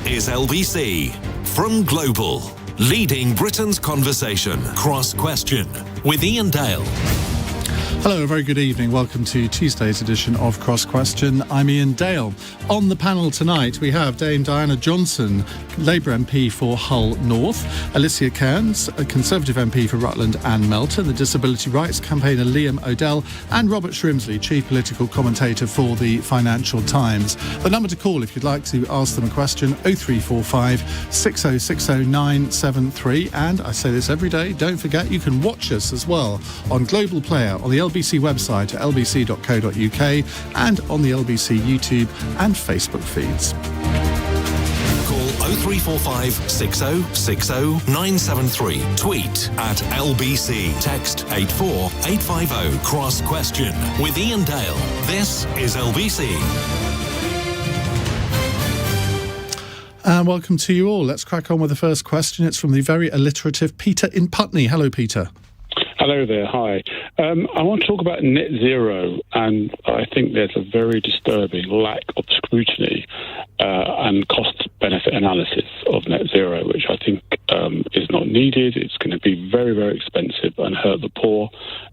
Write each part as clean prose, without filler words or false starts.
is LBC. From Global, leading Britain's conversation. Cross Question with Iain Dale. Hello, a very good evening. Welcome to Tuesday's edition of Cross Question. I'm Iain Dale. On the panel tonight, we have Dame Diana Johnson, Labour MP for Hull North, Alicia Kearns, a Conservative MP for Rutland and Melton, the disability rights campaigner Liam O'Dell, and Robert Shrimsley, Chief Political Commentator for the Financial Times. The number to call if you'd like to ask them a question, 0345 6060 973. And I say this every day, don't forget you can watch us as well on Global Player, on the LBC website at lbc.co.uk and on the LBC YouTube and Facebook feeds. Call 0345 6060 973. Tweet at LBC. Text 84850. Cross Question with Iain Dale. This is LBC. And welcome to you all. Let's crack on with the first question. It's from the very alliterative Peter in Putney. Hello, Peter. Hello there, hi. I want to talk about net zero, and I think there's a very disturbing lack of scrutiny and cost-benefit analysis of net zero, which I think is not needed. It's going to be very, very expensive and hurt the poor,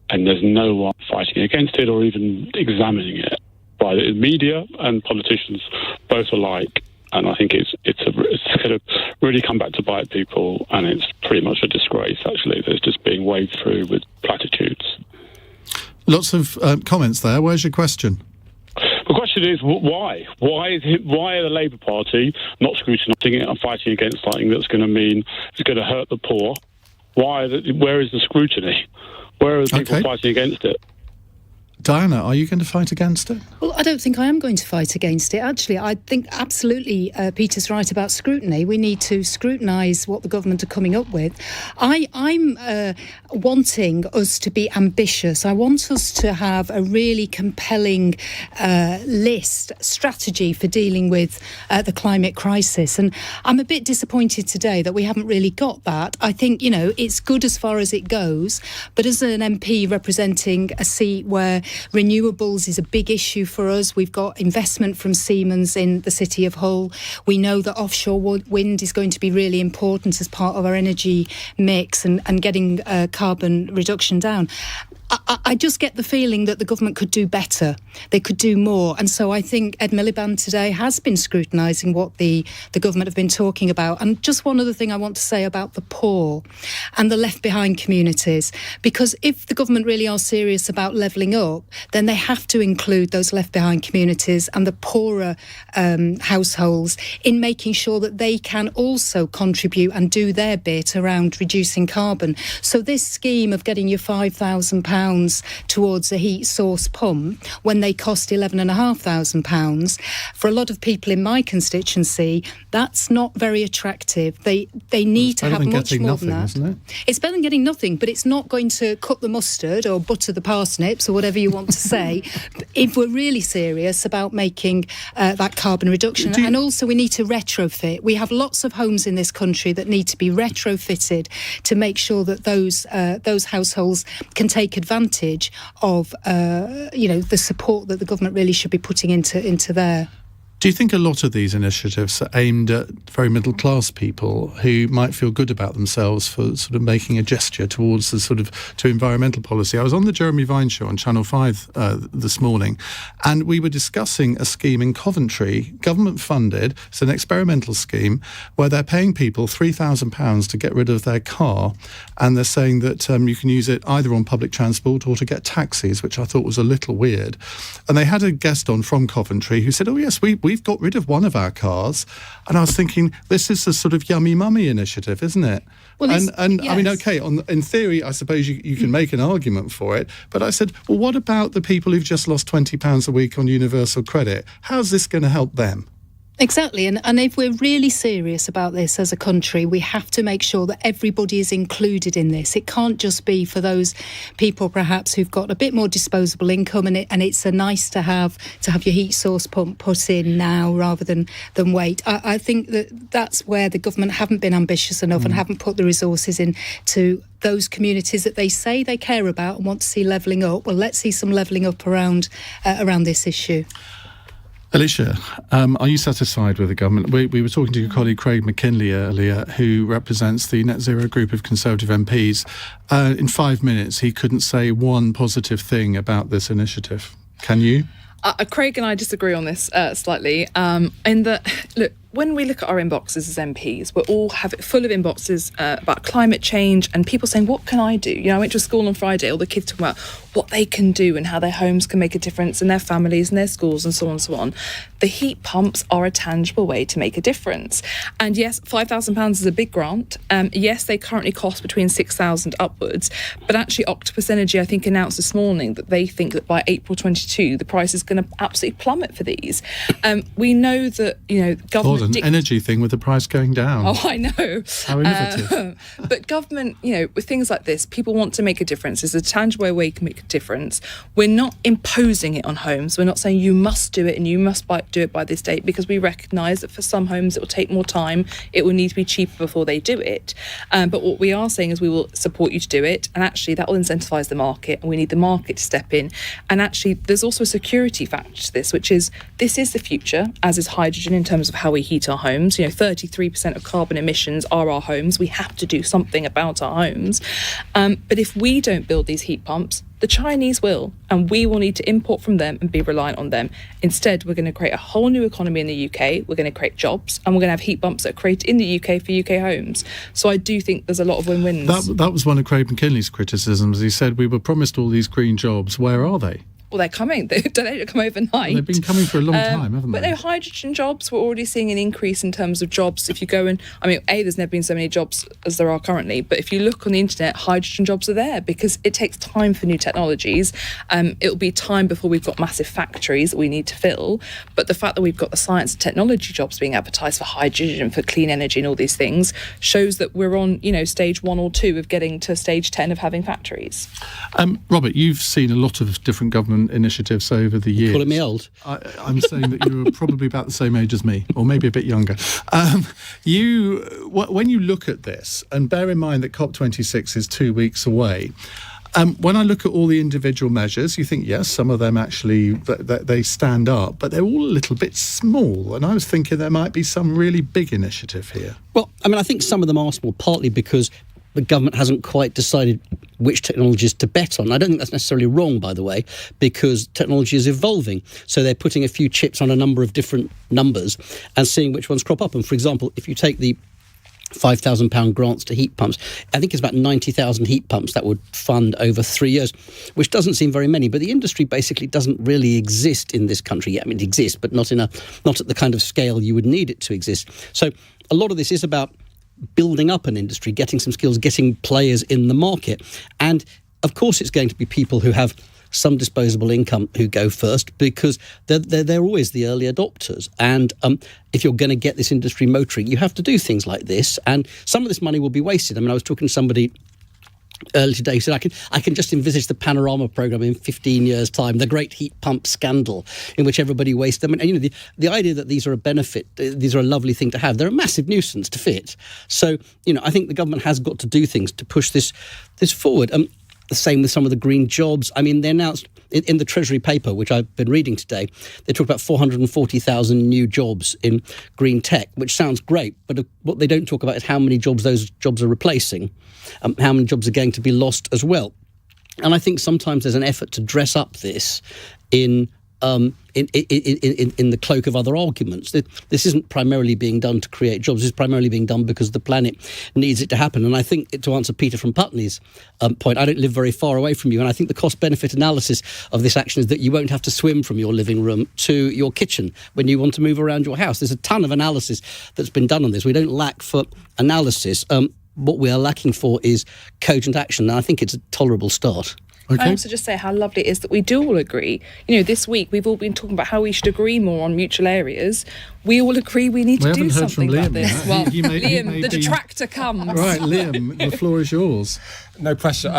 and there's no one fighting against it or even examining it by the media and politicians, both alike. And I think it's going to really come back to bite people, and it's pretty much a disgrace, actually, that it's just being waved through with platitudes. Lots of comments there. Where's your question? The question is, why? Why are the Labour Party not scrutinising it and fighting against something that's going to mean it's going to hurt the poor? Where is the scrutiny? Where are the people fighting against it? Diana, are you going to fight against it? Well, I don't think I am going to fight against it. Actually, I think absolutely Peter's right about scrutiny. We need to scrutinise what the government are coming up with. I'm wanting us to be ambitious. I want us to have a really compelling strategy for dealing with the climate crisis. And I'm a bit disappointed today that we haven't really got that. I think, it's good as far as it goes. But as an MP representing a seat where renewables is a big issue for us. We've got investment from Siemens in the city of Hull. We know that offshore wind is going to be really important as part of our energy mix and getting carbon reduction down. I just get the feeling that the government could do better. They could do more. And so I think Ed Miliband today has been scrutinising what the government have been talking about. And just one other thing I want to say about the poor and the left behind communities, because if the government really are serious about levelling up, then they have to include those left behind communities and the poorer households in making sure that they can also contribute and do their bit around reducing carbon. So this scheme of getting your £5,000 towards a heat source pump when they cost £11,500, for a lot of people in my constituency, that's not very attractive. They need to have much more than that. Isn't it? It's better than getting nothing, but it's not going to cut the mustard or butter the parsnips or whatever you want to say if we're really serious about making that carbon reduction. And also we need to retrofit. We have lots of homes in this country that need to be retrofitted to make sure that those households can take advantage of the support that the government really should be putting into there. Do you think a lot of these initiatives are aimed at very middle-class people who might feel good about themselves for sort of making a gesture towards to environmental policy? I was on the Jeremy Vine show on Channel 5 this morning, and we were discussing a scheme in Coventry, government-funded. It's an experimental scheme where they're paying people £3,000 to get rid of their car, and they're saying that you can use it either on public transport or to get taxis, which I thought was a little weird. And they had a guest on from Coventry who said, oh yes, we've got rid of one of our cars. And I was thinking, this is a sort of yummy mummy initiative, isn't it? Well, yes. I mean, okay, in theory, I suppose you can make an argument for it. But I said, well, what about the people who've just lost £20 a week on universal credit? How's this going to help them? Exactly. And if we're really serious about this as a country, we have to make sure that everybody is included in this. It can't just be for those people perhaps who've got a bit more disposable income, and it's a nice to have your heat source pump put in now rather than wait. I think that's where the government haven't been ambitious enough and haven't put the resources into those communities that they say they care about and want to see levelling up. Well, let's see some levelling up around this issue. Alicia, are you satisfied with the government? We were talking to your colleague Craig McKinley earlier, who represents the Net Zero group of Conservative MPs. In 5 minutes, he couldn't say one positive thing about this initiative. Can you? Craig and I disagree on this slightly. In that, look, when we look at our inboxes as MPs, we're all full of inboxes about climate change and people saying, what can I do? You know, I went to a school on Friday, all the kids talking about what they can do and how their homes can make a difference in their families and their schools and so on and so on. The heat pumps are a tangible way to make a difference. And yes, £5,000 is a big grant. Yes, they currently cost between 6,000 upwards. But actually, Octopus Energy, I think, announced this morning that they think that by April 22, the price is going to absolutely plummet for these. We know that, you know, government... an energy thing with the price going down. Oh, I know. How innovative. But government, you know, with things like this, people want to make a difference. It's a tangible way to make a difference. We're not imposing it on homes. We're not saying you must do it and you must do it by this date, because we recognise that for some homes it will take more time. It will need to be cheaper before they do it. But what we are saying is we will support you to do it, and actually that will incentivise the market, and we need the market to step in. And actually there's also a security factor to this, which is this is the future, as is hydrogen, in terms of how we heat our homes. You know, 33% of carbon emissions are our homes. We have to do something about our homes. But if we don't build these heat pumps, the Chinese will, and we will need to import from them and be reliant on them. Instead, we're going to create a whole new economy in the UK. We're going to create jobs, and we're going to have heat pumps that are created in the UK for UK homes. So I do think there's a lot of win-wins. That was one of Craig McKinley's criticisms. He said, we were promised all these green jobs. Where are they? Well, they're coming. They don't come overnight. Well, they've been coming for a long time, haven't they? But no, hydrogen jobs, we're already seeing an increase in terms of jobs. If you go and, I mean, there's never been so many jobs as there are currently, but if you look on the internet, hydrogen jobs are there because it takes time for new technologies. It'll be time before we've got massive factories that we need to fill. But the fact that we've got the science and technology jobs being advertised for hydrogen, for clean energy and all these things shows that we're on, you know, stage 1 or 2 of getting to stage 10 of having factories. Robert, you've seen a lot of different government initiatives over the years. Calling me old? I'm saying that you're probably about the same age as me, or maybe a bit younger. When you look at this, and bear in mind that COP26 is 2 weeks away, when I look at all the individual measures, you think, yes, some of them actually, they stand up, but they're all a little bit small. And I was thinking there might be some really big initiative here. Well, I mean, I think some of them are small, partly because the government hasn't quite decided which technologies to bet on. I don't think that's necessarily wrong, by the way, because technology is evolving. So they're putting a few chips on a number of different numbers and seeing which ones crop up. And for example, if you take the £5,000 grants to heat pumps, I think it's about 90,000 heat pumps that would fund over 3 years, which doesn't seem very many. But the industry basically doesn't really exist in this country yet. I mean, it exists, but not at the kind of scale you would need it to exist. So a lot of this is about building up an industry, getting some skills, getting players in the market. And of course it's going to be people who have some disposable income who go first, because they're always the early adopters. And if you're going to get this industry motoring, you have to do things like this. And some of this money will be wasted. I mean, I was talking to somebody earlier today who said, I can just envisage the Panorama programme in 15 years' time, the great heat pump scandal in which everybody wastes them. And you know, the idea that these are a benefit, these are a lovely thing to have, they're a massive nuisance to fit. So, you know, I think the government has got to do things to push this forward. The same with some of the green jobs. I mean, they announced in the Treasury paper, which I've been reading today, they talk about 440,000 new jobs in green tech, which sounds great. But what they don't talk about is how many jobs those jobs are replacing, how many jobs are going to be lost as well. And I think sometimes there's an effort to dress up this in the cloak of other arguments. This isn't primarily being done to create jobs. This is primarily being done because the planet needs it to happen. And I think, to answer Peter from Putney's point, I don't live very far away from you, and I think the cost-benefit analysis of this action is that you won't have to swim from your living room to your kitchen when you want to move around your house. There's a ton of analysis that's been done on this. We don't lack for analysis. What we are lacking for is cogent action, and I think it's a tolerable start. Okay. I also just say how lovely it is that we do all agree. You know, this week we've all been talking about how we should agree more on mutual areas. We all agree we need to do something about this. Well, Liam, the detractor comes. Right, Liam, the floor is yours. No pressure.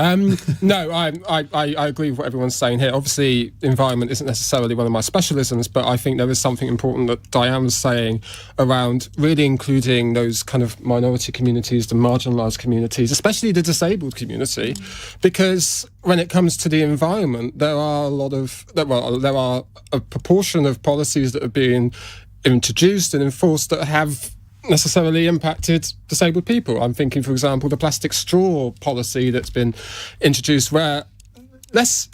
No, I agree with what everyone's saying here. Obviously, environment isn't necessarily one of my specialisms, but I think there is something important that Diane was saying around really including those kind of minority communities, the marginalised communities, especially the disabled community, because when it comes to the environment, there are a proportion of policies that are being introduced and enforced that have necessarily impacted disabled people. I'm thinking, for example, the plastic straw policy that's been introduced, where it's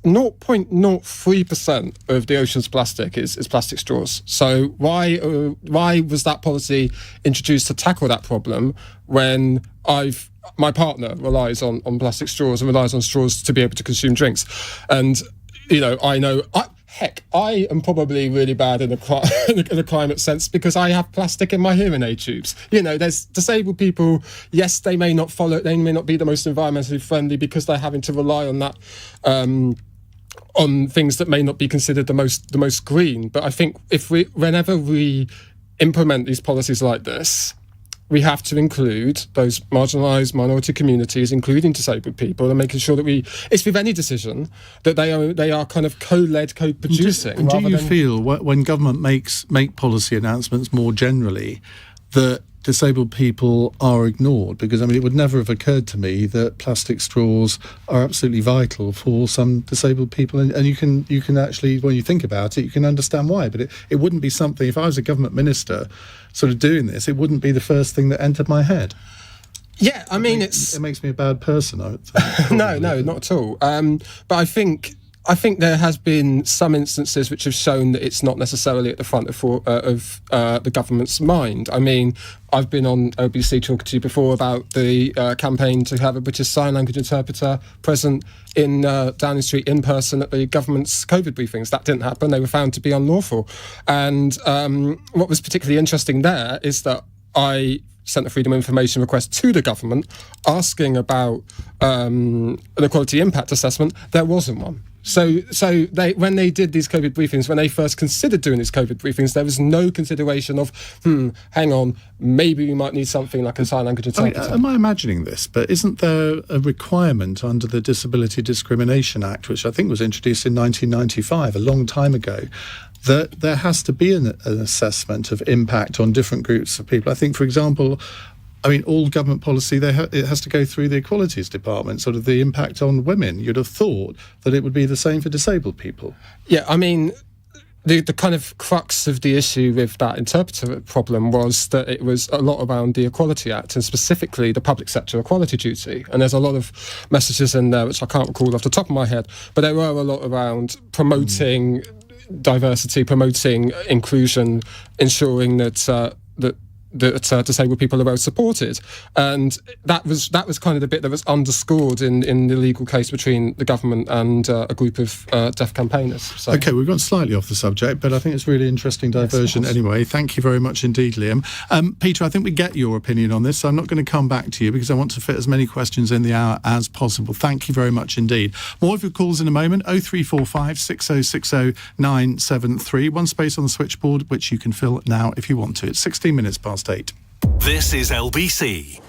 0.03% of the ocean's plastic is plastic straws. So why was that policy introduced to tackle that problem when my partner relies on plastic straws and relies on straws to be able to consume drinks? And I am probably really bad in the climate sense because I have plastic in my hearing aid tubes. There's disabled people, yes, they may not be the most environmentally friendly because they're having to rely on that, on things that may not be considered the most green. But I think whenever we implement these policies like this, we have to include those marginalised minority communities, including disabled people, and making sure that it's with any decision that they are kind of co-led, co-producing. And do you feel when government make policy announcements more generally that disabled people are ignored? Because it would never have occurred to me that plastic straws are absolutely vital for some disabled people, and you can actually, when you think about it, you can understand why. But it wouldn't be something, if I was a government minister sort of doing this, it wouldn't be the first thing that entered my head. Yeah, it makes me a bad person, I would think. No, not at all. But I think there has been some instances which have shown that it's not necessarily at the front of the government's mind. I've been on LBC talking to you before about the campaign to have a British Sign Language interpreter present in Downing Street in person at the government's COVID briefings. That didn't happen. They were found to be unlawful. And what was particularly interesting there is that I sent a Freedom of Information request to the government asking about an equality impact assessment. There wasn't one. So when they did these COVID briefings, when they first considered doing these COVID briefings, there was no consideration of, hang on, maybe we might need something like a sign language interpreter. Am I imagining this? But isn't there a requirement under the Disability Discrimination Act, which I think was introduced in 1995, a long time ago, that there has to be an assessment of impact on different groups of people? I think, for example, all government policy, it has to go through the Equalities Department, sort of the impact on women. You'd have thought that it would be the same for disabled people. Yeah, the kind of crux of the issue with that interpreter problem was that it was a lot around the Equality Act and specifically the public sector equality duty. And there's a lot of messages in there which I can't recall off the top of my head, but there were a lot around promoting diversity, promoting inclusion, ensuring that disabled people are well supported, and that was kind of the bit that was underscored in the legal case between the government and a group of deaf campaigners. So. Okay, we've gone slightly off the subject, but I think it's really interesting diversion anyway. Thank you very much indeed, Liam. Peter, I think we get your opinion on this, so I'm not going to come back to you because I want to fit as many questions in the hour as possible. Thank you very much indeed. More of your calls in a moment. 0345 6060 973. One space on the switchboard, which you can fill now if you want to. It's 16 minutes past 8. This is LBC.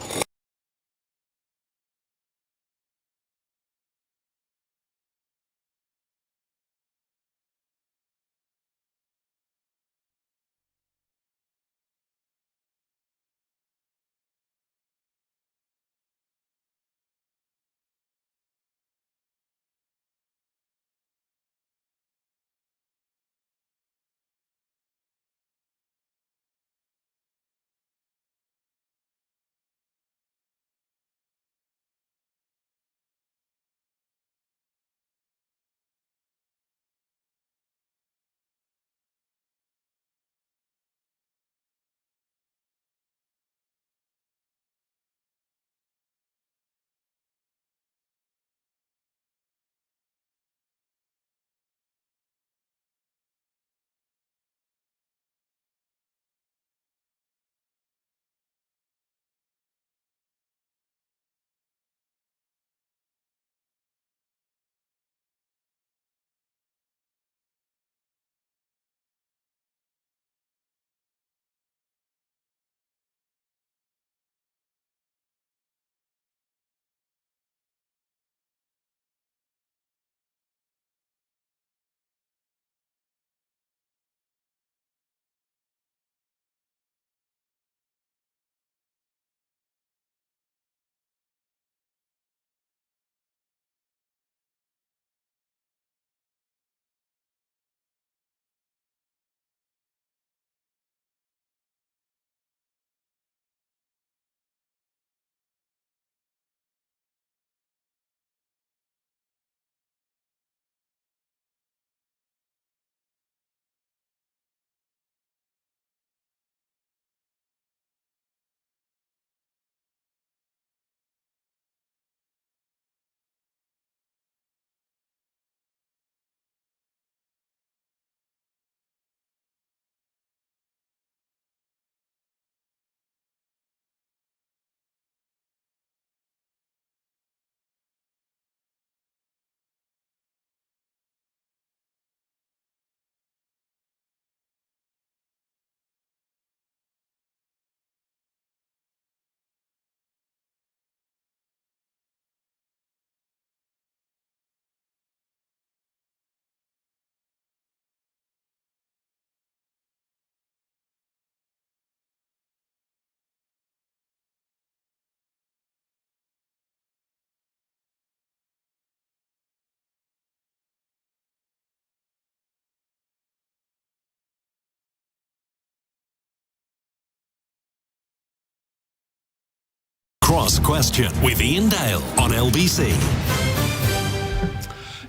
Cross Question with Iain Dale on LBC.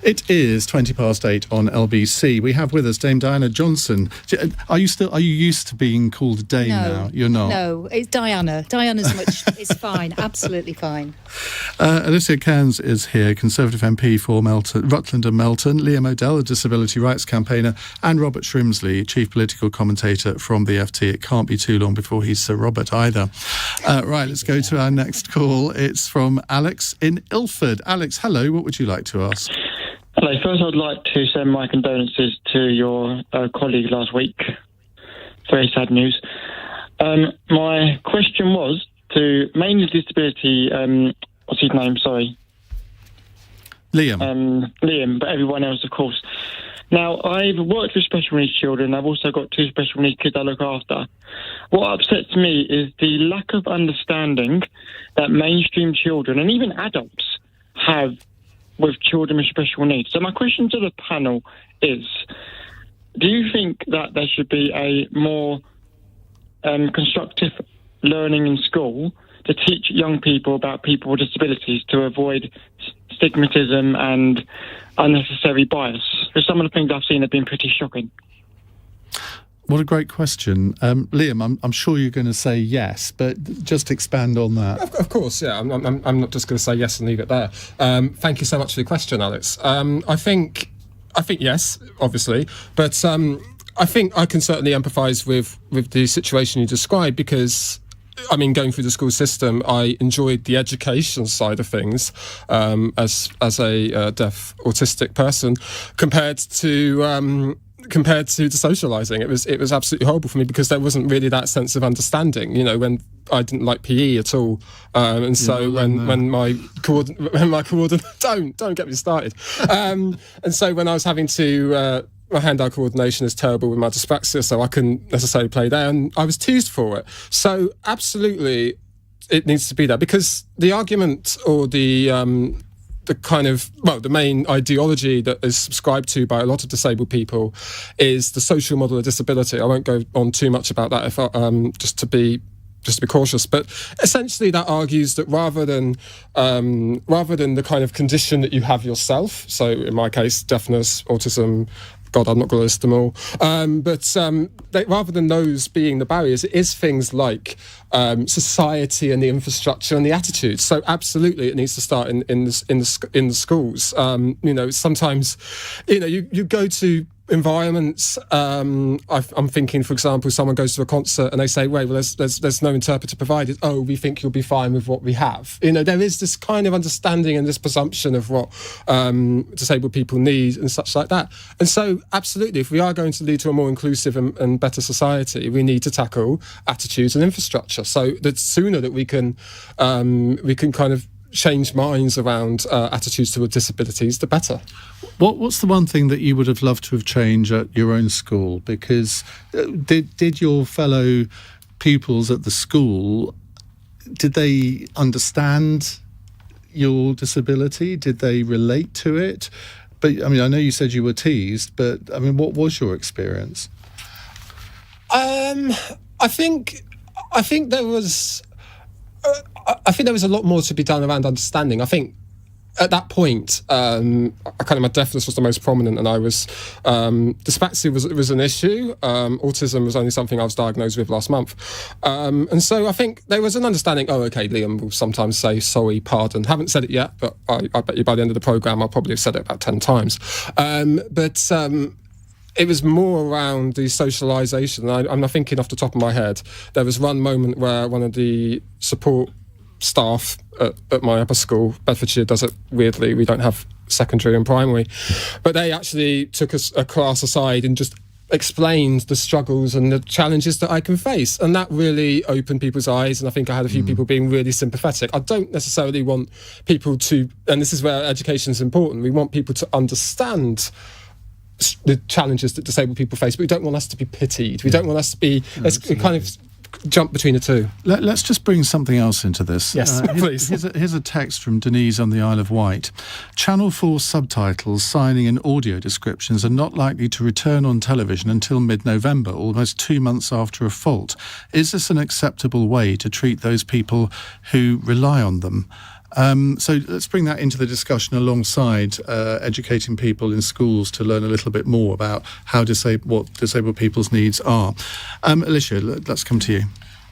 It is 8:20 on LBC. We have with us Dame Diana Johnson. Are you used to being called Dame now? You're not? No, it's Diana. Diana's it's fine, absolutely fine. Alicia Kearns is here, Conservative MP for Rutland and Melton, Liam O'Dell, a disability rights campaigner, and Robert Shrimsley, chief political commentator from the FT. It can't be too long before he's Sir Robert either. Right, let's go to our next call. It's from Alex in Ilford. Alex, hello. What would you like to ask? Hello. First, I'd like to send my condolences to your colleague last week. Very sad news. My question was to mainly disability. What's his name? Sorry. Liam. Liam, but everyone else, of course. Now, I've worked with special needs children. I've also got 2 special needs kids I look after. What upsets me is the lack of understanding that mainstream children and even adults have with children with special needs. So my question to the panel is, do you think that there should be a more constructive learning in school to teach young people about people with disabilities to avoid stigmatism and unnecessary bias? Because some of the things I've seen have been pretty shocking. What a great question. Liam, I'm sure you're going to say yes, but just expand on that. Of course, yeah. I'm not just going to say yes and leave it there. Thank you so much for the question, Alex. I think yes, obviously, but I think I can certainly empathise with the situation you described, because I mean, going through the school system, I enjoyed the education side of things as a deaf autistic person compared to the socialising. It was absolutely horrible for me, because there wasn't really that sense of understanding, when I didn't like PE at all, and so when my coordinator don't get me started, and so when I was having to my hand-eye coordination is terrible with my dyspraxia, so I couldn't necessarily play there, and I was teased for it. So absolutely it needs to be there, because the argument or the main ideology that is subscribed to by a lot of disabled people is the social model of disability. I won't go on too much about that just to be cautious, but essentially that argues that rather than the kind of condition that you have yourself, so in my case deafness, autism, God, I'm not going to list them all, but rather than those being the barriers, it is things like society and the infrastructure and the attitudes. So absolutely it needs to start in the schools. Sometimes you go to environments. I'm thinking, for example, someone goes to a concert and they say, "Wait, well, there's no interpreter provided. Oh, we think you'll be fine with what we have." There is this kind of understanding and this presumption of what disabled people need and such like that. And so, absolutely, if we are going to lead to a more inclusive and better society, we need to tackle attitudes and infrastructure. So the sooner that we can kind of change minds around attitudes toward disabilities, the better. What's the one thing that you would have loved to have changed at your own school? Because did your fellow pupils at the school, did they understand your disability? Did they relate to it? But I mean, I know you said you were teased, but I mean, what was your experience? I think there was. I think there was a lot more to be done around understanding. I think at that point, my deafness was the most prominent, and I was dyspraxia was an issue. Autism was only something I was diagnosed with last month, and so I think there was an understanding. Oh, okay, Liam will sometimes say sorry, pardon. Haven't said it yet, but I bet you by the end of the programme I'll probably have said it about 10 times. It was more around the socialisation. I'm not thinking off the top of my head. There was one moment where one of the support staff at my upper school, Bedfordshire does it weirdly, we don't have secondary and primary, but they actually took a class aside and just explained the struggles and the challenges that I can face, and that really opened people's eyes, and I think I had a few people being really sympathetic. I don't necessarily want people to, and this is where education is important, we want people to understand the challenges that disabled people face, but we don't want us to be pitied. We don't want us to be kind of jump between the two. Let's just bring something else into this. Yes, please. Here's a text from Denise on the Isle of Wight. Channel 4 subtitles, signing and audio descriptions are not likely to return on television until mid-November, almost 2 months after a fault. Is this an acceptable way to treat those people who rely on them? So let's bring that into the discussion alongside educating people in schools to learn a little bit more about what disabled people's needs are. Alicia, let's come to you.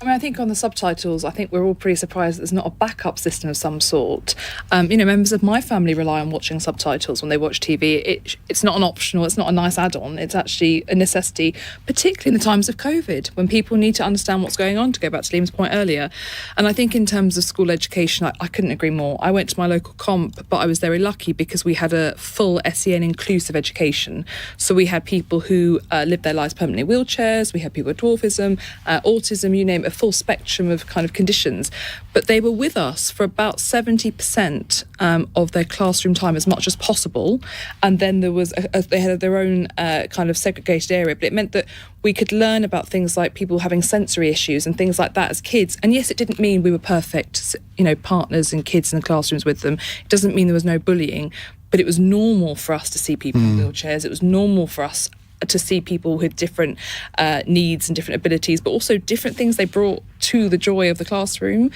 I mean, I think on the subtitles, I think we're all pretty surprised that there's not a backup system of some sort. Members of my family rely on watching subtitles when they watch TV. It's not an optional, it's not a nice add-on. It's actually a necessity, particularly in the times of COVID, when people need to understand what's going on, to go back to Liam's point earlier. And I think in terms of school education, I couldn't agree more. I went to my local comp, but I was very lucky because we had a full SEN inclusive education. So we had people who lived their lives permanently in wheelchairs, we had people with dwarfism, autism, you name it, a full spectrum of kind of conditions, but they were with us for about 70% of their classroom time, as much as possible, and then there was they had their own kind of segregated area, but it meant that we could learn about things like people having sensory issues and things like that as kids. And yes, it didn't mean we were perfect, partners and kids in the classrooms with them. It doesn't mean there was no bullying, but it was normal for us to see people in wheelchairs. It was normal for us to see people with different needs and different abilities, but also different things they brought to the joy of the classroom.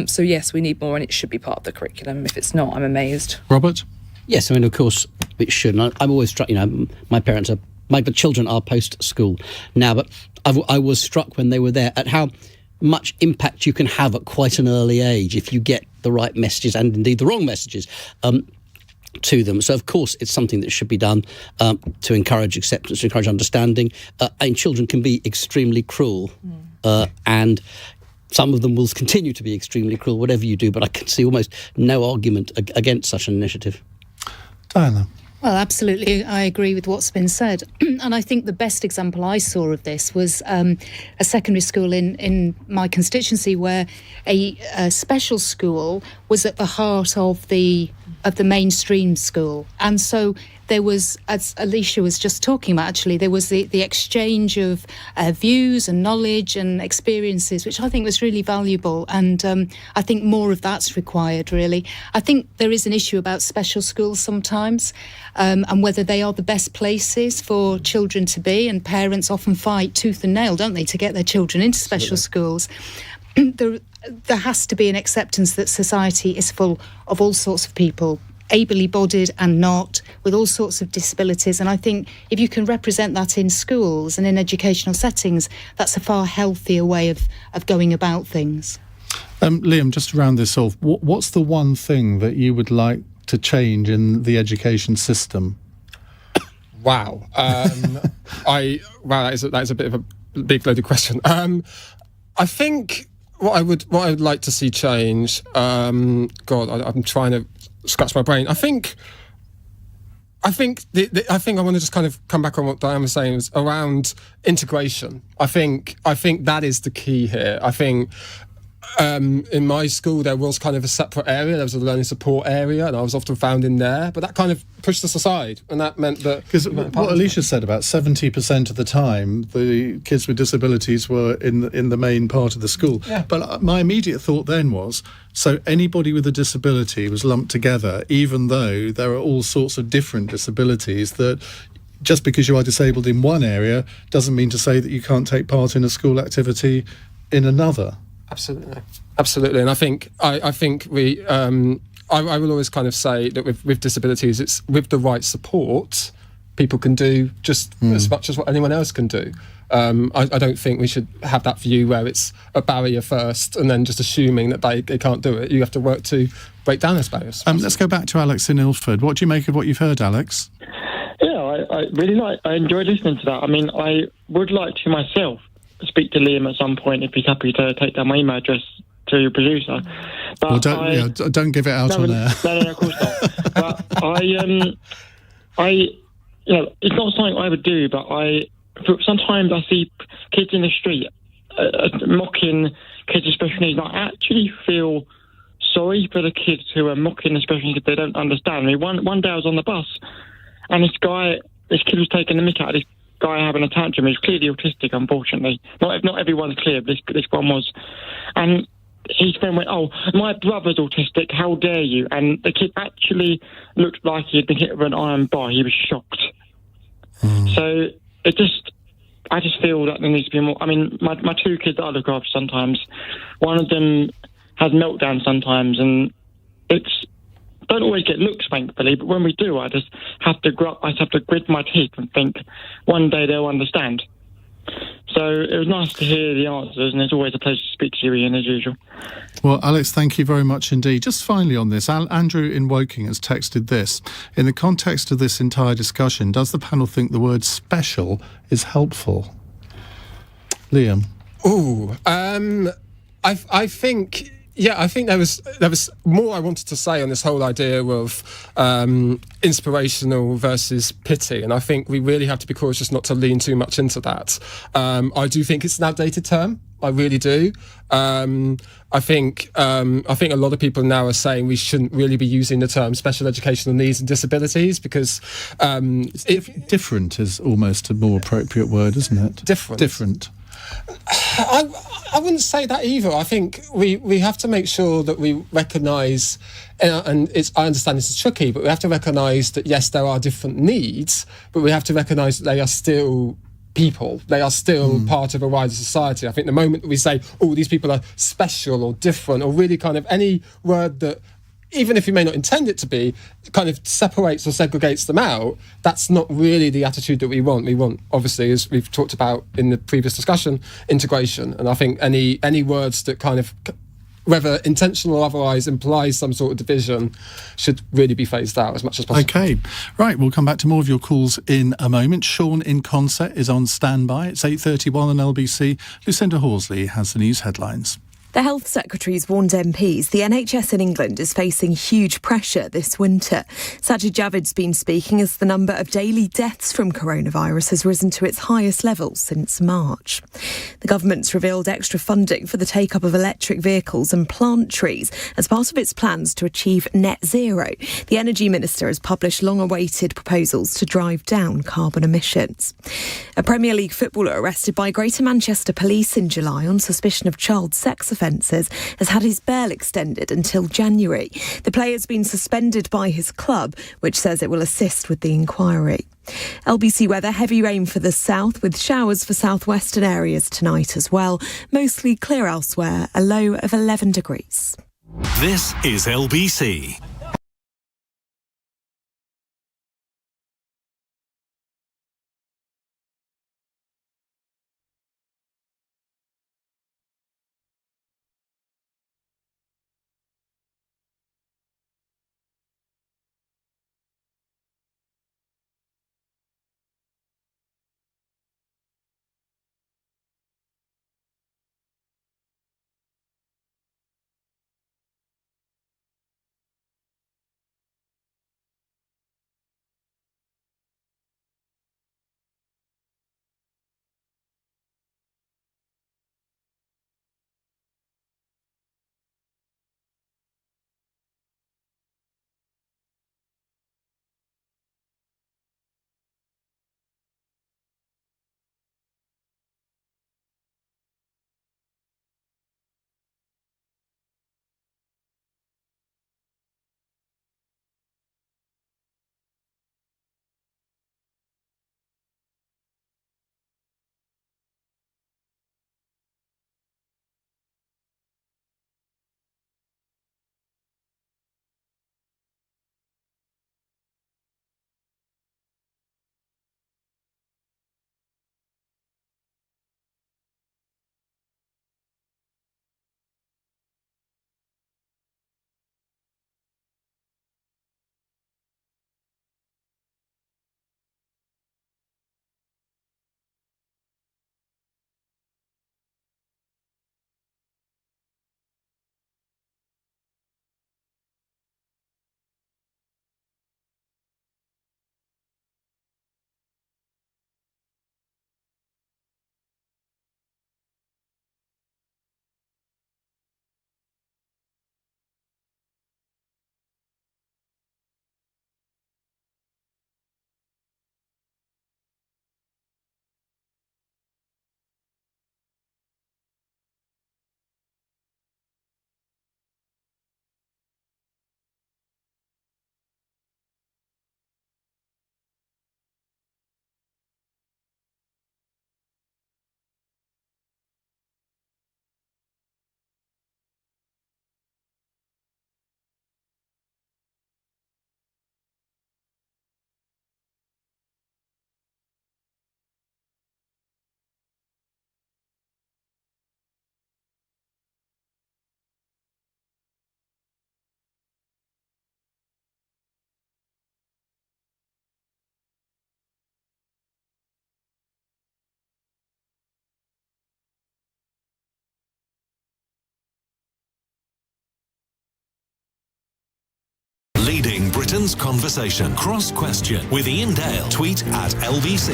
So yes, we need more, and it should be part of the curriculum. If it's not, I'm amazed. Robert? Yes, I mean, of course, it should. And I'm always struck, my children are post-school now, but I was struck when they were there at how much impact you can have at quite an early age if you get the right messages and indeed the wrong messages to them. So, of course, it's something that should be done to encourage acceptance, to encourage understanding. And children can be extremely cruel. And some of them will continue to be extremely cruel, whatever you do. But I can see almost no argument against such an initiative. Diana? Well, absolutely. I agree with what's been said. And I think the best example I saw of this was a secondary school in my constituency where a special school was at the heart of the mainstream school. And so there was, as Alicia was just talking about, actually, there was the exchange of views and knowledge and experiences, which I think was really valuable. And I think more of that's required, really. I think there is an issue about special schools sometimes, and whether they are the best places for children to be. And parents often fight tooth and nail, don't they, to get their children into special schools. There has to be an acceptance that society is full of all sorts of people, ably-bodied and not, with all sorts of disabilities. And I think if you can represent that in schools and in educational settings, that's a far healthier way of going about things. Liam, just to round this off, what's the one thing that you would like to change in the education system? Wow. That is a bit of a big loaded question. I think what I would like to see change. I'm trying to scratch my brain. I think I want to just kind of come back on what Diane was saying, was around integration. I think that is the key here. I think in my school there was kind of a separate area. There was a learning support area, and I was often found in there. But that kind of pushed us aside, and that meant that, because what Alicia said, about 70% of the time the kids with disabilities were in the main part of the school. Yeah. But my immediate thought then was, so anybody with a disability was lumped together, even though there are all sorts of different disabilities, that just because you are disabled in one area doesn't mean to say that you can't take part in a school activity in another. Absolutely, and I think we. I will always kind of say that with disabilities, it's with the right support, people can do just as much as what anyone else can do. I don't think we should have that view where it's a barrier first and then just assuming that they can't do it. You have to work to break down those barriers. Let's go back to Alex in Ilford. What do you make of what you've heard, Alex? Yeah, I enjoyed listening to that. I mean, I would like to myself speak to Liam at some point if he's happy to take down my email address to your producer. But don't give it out on air. No, of course not. But it's not something I would do, but sometimes I see kids in the street mocking kids with special needs, and I actually feel sorry for the kids who are mocking the special needs if they don't understand. I mean, one day I was on the bus, and this kid was taking the mick out of this guy having a tantrum. He's clearly autistic, unfortunately. Not everyone's clear, but this one was. And his friend went, "Oh, my brother's autistic, how dare you?" And the kid actually looked like he had been hit with an iron bar. He was shocked. So I just feel that there needs to be more. I mean, my two kids that I look after sometimes, one of them has meltdowns sometimes, and don't always get looks, thankfully, but when we do, I just have to grit my teeth and think one day they'll understand. So it was nice to hear the answers, and it's always a pleasure to speak to you, Ian, as usual. Well, Alex, thank you very much indeed. Just finally on this, Andrew in Woking has texted this. In the context of this entire discussion, does the panel think the word special is helpful? Liam? I think... Yeah, I think there was more I wanted to say on this whole idea of inspirational versus pity, and I think we really have to be cautious not to lean too much into that. I do think it's an outdated term. I really do. I think a lot of people now are saying we shouldn't really be using the term special educational needs and disabilities because different is almost a more appropriate word, isn't it? Different. I wouldn't say that either. I think we have to make sure that we recognise, and I understand this is tricky, but we have to recognise that yes, there are different needs, but we have to recognise that they are still people. They are still part of a wider society. I think the moment that we say, oh, these people are special or different, or really kind of any word that, even if you may not intend it to be, kind of separates or segregates them out, that's not really the attitude that we want. We want, obviously, as we've talked about in the previous discussion, integration. And I think any words that kind of, whether intentional or otherwise, implies some sort of division should really be phased out as much as possible. OK. Right, we'll come back to more of your calls in a moment. Sean in Consett is on standby. It's 8:31 on LBC. Lucinda Horsley has the news headlines. The Health Secretary's warned MPs the NHS in England is facing huge pressure this winter. Sajid Javid's been speaking as the number of daily deaths from coronavirus has risen to its highest level since March. The government's revealed extra funding for the take-up of electric vehicles and plant trees as part of its plans to achieve net zero. The Energy Minister has published long-awaited proposals to drive down carbon emissions. A Premier League footballer arrested by Greater Manchester Police in July on suspicion of child sex offences has had his bail extended until January. The player has been suspended by his club, which says it will assist with the inquiry. LBC weather, heavy rain for the south with showers for southwestern areas tonight as well. Mostly clear elsewhere, a low of 11 degrees. This is LBC. Britain's conversation. Cross Question with Iain Dale. Tweet at LBC.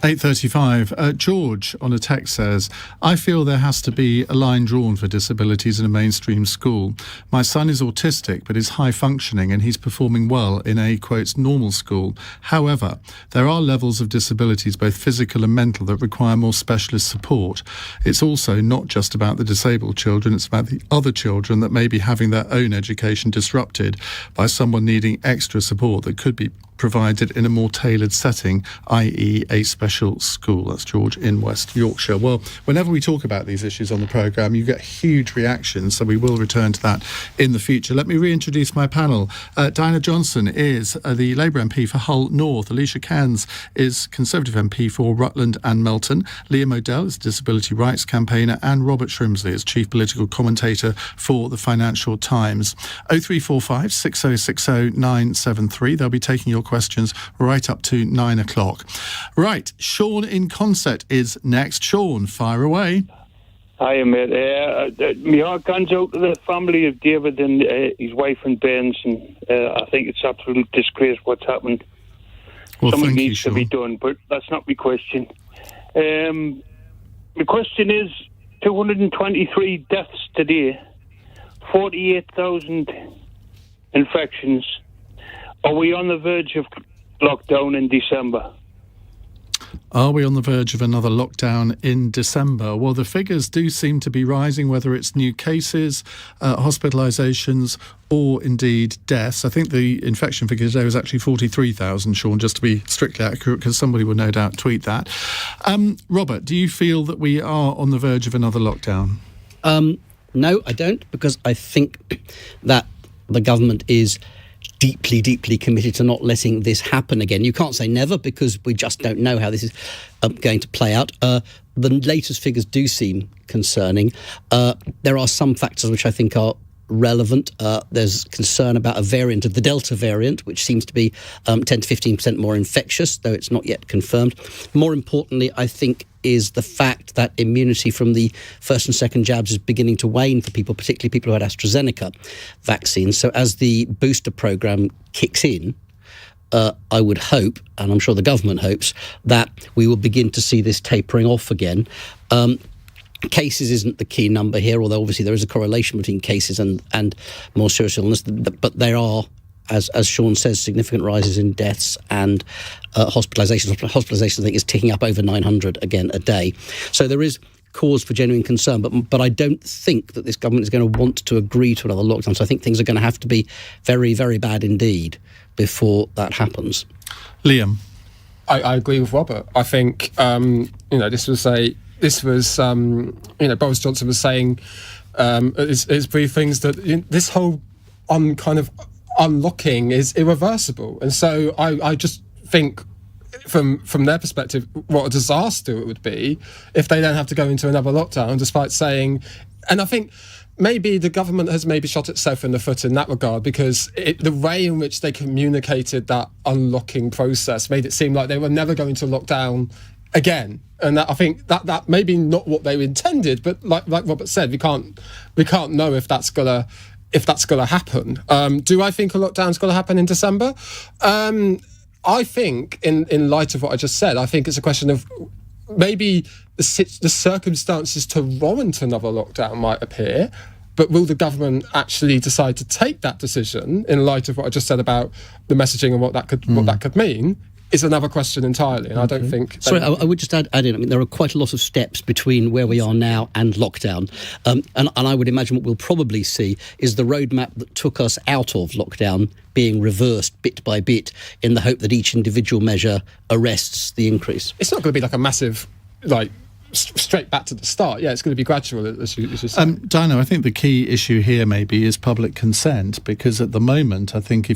8:35. George on a text says, I feel there has to be a line drawn for disabilities in a mainstream school. My son is autistic but is high functioning and he's performing well in a, quotes, normal school. However, there are levels of disabilities, both physical and mental, that require more specialist support. It's also not just about the disabled children, it's about the other children that may be having their own education disrupted by someone needing extra support that could be provided in a more tailored setting, i.e. a special school. That's George in West Yorkshire. Well, whenever we talk about these issues on the programme, you get huge reactions, so we will return to that in the future. Let me reintroduce my panel. Diana Johnson is the Labour MP for Hull North. Alicia Kearns is Conservative MP for Rutland and Melton. Liam O'Dell is Disability Rights campaigner, and Robert Shrimsley is Chief Political Commentator for the Financial Times. 0345 6060 973. They'll be taking your questions right up to 9 o'clock. Right, Sean in Consett is next. Sean, fire away. Hi, mate. My heart goes out to the family of David and his wife and bairns, and I think it's absolute disgrace what's happened. Well, Something thank you, needs to Sean. be done, but that's not my question. The question is 223 deaths today, 48,000 infections. Are we on the verge of lockdown in December? Are we on the verge of another lockdown in December? Well, the figures do seem to be rising, whether it's new cases, hospitalisations, or indeed deaths. I think the infection figure today was actually 43,000, Sean, just to be strictly accurate, because somebody will no doubt tweet that. Robert, do you feel that we are on the verge of another lockdown? No, I don't, because I think that the government is deeply, deeply committed to not letting this happen again. You can't say never, because we just don't know how this is going to play out. The latest figures do seem concerning. There are some factors which I think are relevant. There's concern about a variant of the Delta variant, which seems to be 10 to 15% more infectious, though it's not yet confirmed. More importantly, I think, is the fact that immunity from the first and second jabs is beginning to wane for people, particularly people who had AstraZeneca vaccines. So as the booster programme kicks in, I would hope, and I'm sure the government hopes, that we will begin to see this tapering off again. Cases isn't the key number here, although obviously there is a correlation between cases and more serious illness, but there are, as Sean says, significant rises in deaths and hospitalisations. Hospitalisations, I think, is ticking up over 900 again a day. So there is cause for genuine concern, but I don't think that this government is going to want to agree to another lockdown. So I think things are going to have to be very, very bad indeed before that happens. Liam? I agree with Robert. I think, Boris Johnson was saying his briefings that this whole kind of unlocking is irreversible. And so I just think from their perspective, what a disaster it would be if they then have to go into another lockdown, despite saying, and I think maybe the government has maybe shot itself in the foot in that regard, because the way in which they communicated that unlocking process made it seem like they were never going to lock down again. And I think that maybe not what they intended, but like Robert said, we can't know if that's gonna happen. Do I think a lockdown's gonna happen in December? I think, in light of what I just said, I think it's a question of maybe the circumstances to warrant another lockdown might appear, but will the government actually decide to take that decision in light of what I just said about the messaging and what that could mean? Is another question entirely, and I don't think... Sorry, I would just add in, I mean, there are quite a lot of steps between where we are now and lockdown, and I would imagine what we'll probably see is the roadmap that took us out of lockdown being reversed bit by bit in the hope that each individual measure arrests the increase. It's not going to be like a massive, straight back to the start. Yeah, it's going to be gradual, as you said. Dino, I think the key issue here maybe is public consent, because at the moment, I think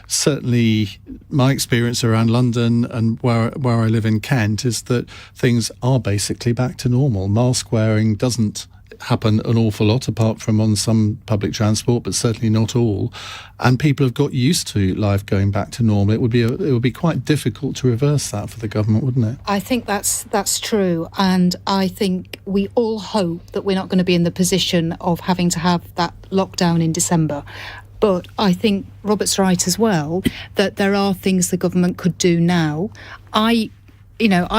certainly my experience around London and where I live in Kent is that things are basically back to normal. Mask wearing doesn't happen an awful lot, apart from on some public transport, but certainly not all. And people have got used to life going back to normal. It would be quite difficult to reverse that for the government, wouldn't it? I think that's true, and I think we all hope that we're not going to be in the position of having to have that lockdown in December. But I think Robert's right as well, that there are things the government could do now. I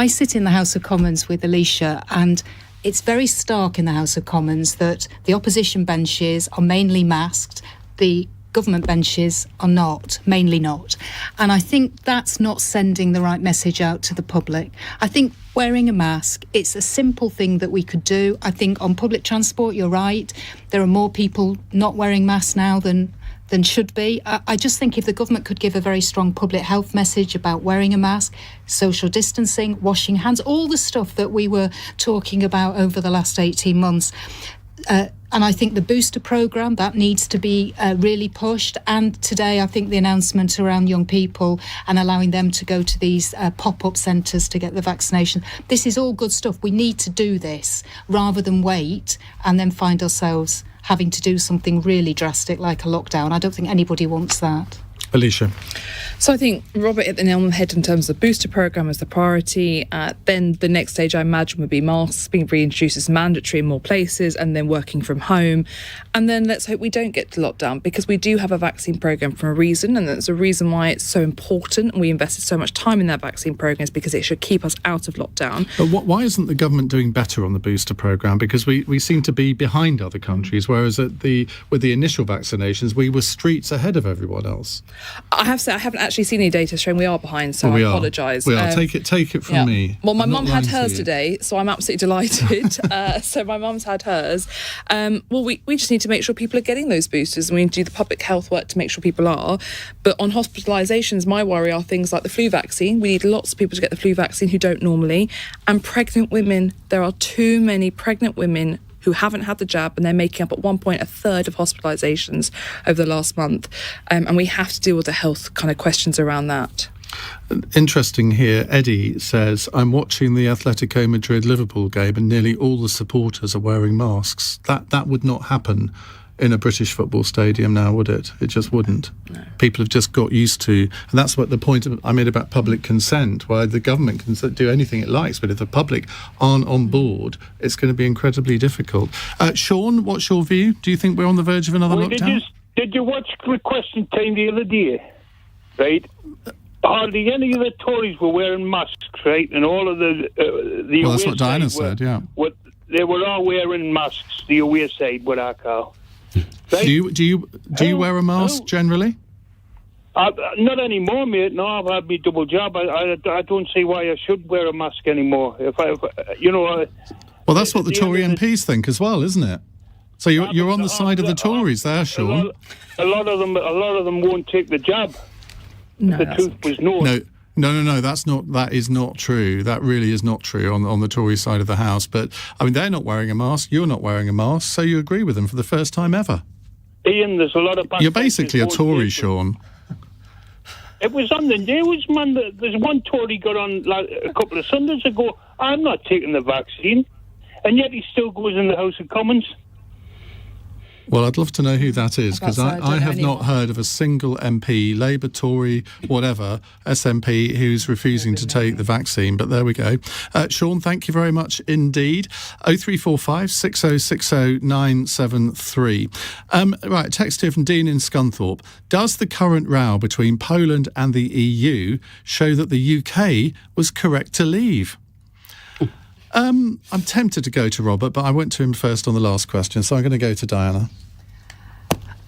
sit in the House of Commons with Alicia, and it's very stark in the House of Commons that the opposition benches are mainly masked, the government benches are not, mainly not. And I think that's not sending the right message out to the public. I think wearing a mask, it's a simple thing that we could do. I think on public transport, you're right, there are more people not wearing masks now than should be. I just think if the government could give a very strong public health message about wearing a mask, social distancing, washing hands, all the stuff that we were talking about over the last 18 months. And I think the booster programme, that needs to be really pushed. And today, I think the announcement around young people and allowing them to go to these pop-up centres to get the vaccination, this is all good stuff. We need to do this rather than wait and then find ourselves having to do something really drastic like a lockdown. I don't think anybody wants that. Alicia. So I think Robert hit the nail on the head in terms of the booster programme as the priority. Then the next stage, I imagine, would be masks being reintroduced as mandatory in more places, and then working from home. And then let's hope we don't get to lockdown, because we do have a vaccine programme for a reason, and that's a reason why it's so important. And we invested so much time in that vaccine programme, is because it should keep us out of lockdown. But why isn't the government doing better on the booster programme? Because we seem to be behind other countries, whereas with the initial vaccinations, we were streets ahead of everyone else. I have to say, I haven't actually seen any data showing we are behind, so I apologise. We are. Take it from me. Well, my mum had hers today, so I'm absolutely delighted. So my mum's had hers. Well, we just need to make sure people are getting those boosters, and we need to do the public health work to make sure people are. But on hospitalisations, my worry are things like the flu vaccine. We need lots of people to get the flu vaccine who don't normally. And pregnant women, there are too many pregnant women who haven't had the jab, and they're making up at one point a third of hospitalisations over the last month. And we have to deal with the health kind of questions around that. Interesting here, Eddie says, I'm watching the Atletico Madrid-Liverpool game and nearly all the supporters are wearing masks. That would not happen in a British football stadium now, would it? It just wouldn't. No. People have just got used to, and that's what the point I made about public consent, where the government can do anything it likes, but if the public aren't on board, it's going to be incredibly difficult. Sean, what's your view? Do you think we're on the verge of another lockdown? Did you watch Question Time the other day? Right? Hardly any of the Tories were wearing masks, right? And all of the well, that's what Diana said, yeah. They were all wearing masks, the away side, what I call. Right? Do you wear a mask generally? Not anymore, mate. No, I've had my double job. I don't see why I should wear a mask anymore. Well, that's what the Tory MPs think as well, isn't it? So you're on the side of the Tories there, Sean. A lot of them won't take the jab. No, the truth was known. No, that is not true. That really is not true on the Tory side of the House. But, I mean, they're not wearing a mask, you're not wearing a mask, so you agree with them for the first time ever. Ian, there's a lot of... You're basically a Tory, Sean. It was on the news, man. There's one Tory got on a couple of Sundays ago, I'm not taking the vaccine, and yet he still goes in the House of Commons. Well, I'd love to know who that is, because I have not heard of a single MP, Labour, Tory, whatever, SNP, who's refusing to take the vaccine. But there we go. Sean, thank you very much indeed. 0345 6060 973. Right, text here from Dean in Scunthorpe. Does the current row between Poland and the EU show that the UK was correct to leave? I'm tempted to go to Robert, but I went to him first on the last question, so I'm going to go to Diana.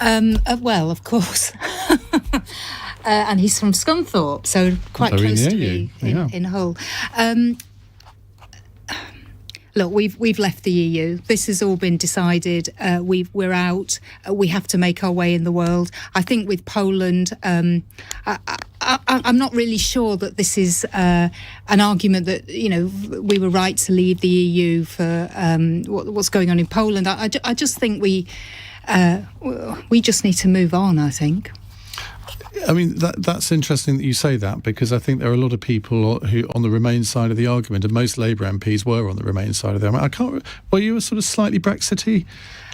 Well, of course. And he's from Scunthorpe, so quite close to me in Hull. Look, we've left the EU. This has all been decided. We're out. We have to make our way in the world. I think with Poland, I'm not really sure that this is an argument that we were right to leave the EU for what's going on in Poland. I just think we just need to move on, I think. I mean, that's interesting that you say that, because I think there are a lot of people who on the Remain side of the argument, and most Labour MPs were on the Remain side of the argument. Were you a sort of slightly Brexity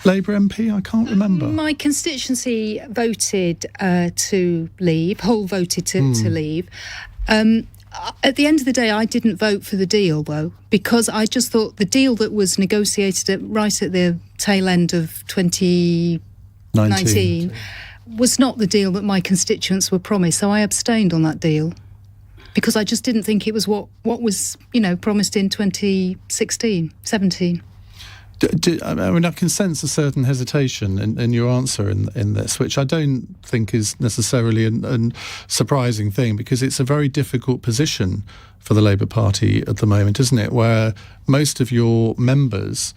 Labour MP? I can't remember. My constituency voted to leave. Hull voted to leave. At the end of the day, I didn't vote for the deal, though, because I just thought the deal that was negotiated right at the tail end of 2019 was not the deal that my constituents were promised. So I abstained on that deal because I just didn't think it was what was, promised in 2016, 17. I can sense a certain hesitation in your answer in this, which I don't think is necessarily a surprising thing, because it's a very difficult position for the Labour Party at the moment, isn't it? Where most of your members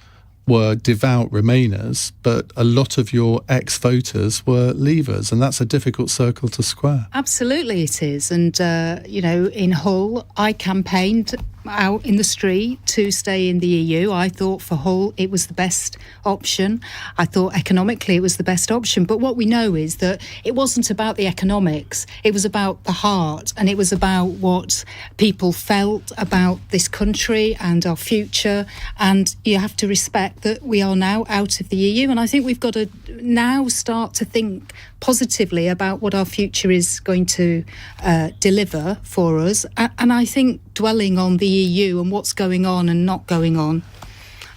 were devout Remainers, but a lot of your ex-voters were Leavers, and that's a difficult circle to square. Absolutely it is. And, in Hull, I campaigned out in the street to stay in the EU. I thought for Hull it was the best option. I thought economically it was the best option. But what we know is that it wasn't about the economics. It was about the heart, and it was about what people felt about this country and our future. And you have to respect that we are now out of the EU. And I think we've got to now start to think positively about what our future is going to deliver for us. And I think dwelling on the EU and what's going on and not going on,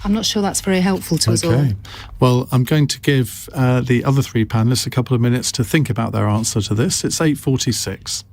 I'm not sure that's very helpful to us all. Okay. Well, I'm going to give the other three panellists a couple of minutes to think about their answer to this. It's 8:46.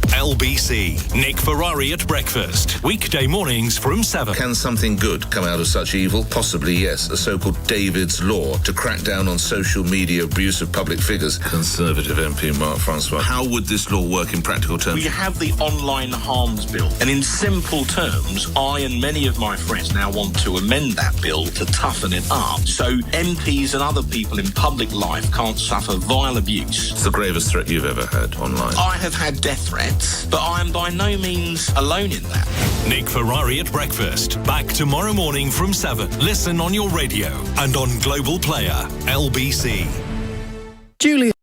LBC. Nick Ferrari at breakfast. Weekday mornings from 7. Can something good come out of such evil? Possibly, yes. A so-called David's Law to crack down on social media abuse of public figures. Conservative MP Mark Francois. How would this law work in practical terms? We have the online harms bill, and in simple terms, I and many of my friends now want to amend that bill to toughen it up so MPs and other people in public life can't suffer vile abuse. It's the gravest threat you've ever had online. I have had death threats, but I am by no means alone in that. Nick Ferrari at breakfast. Back tomorrow morning from 7. Listen on your radio and on Global Player. LBC. Julia.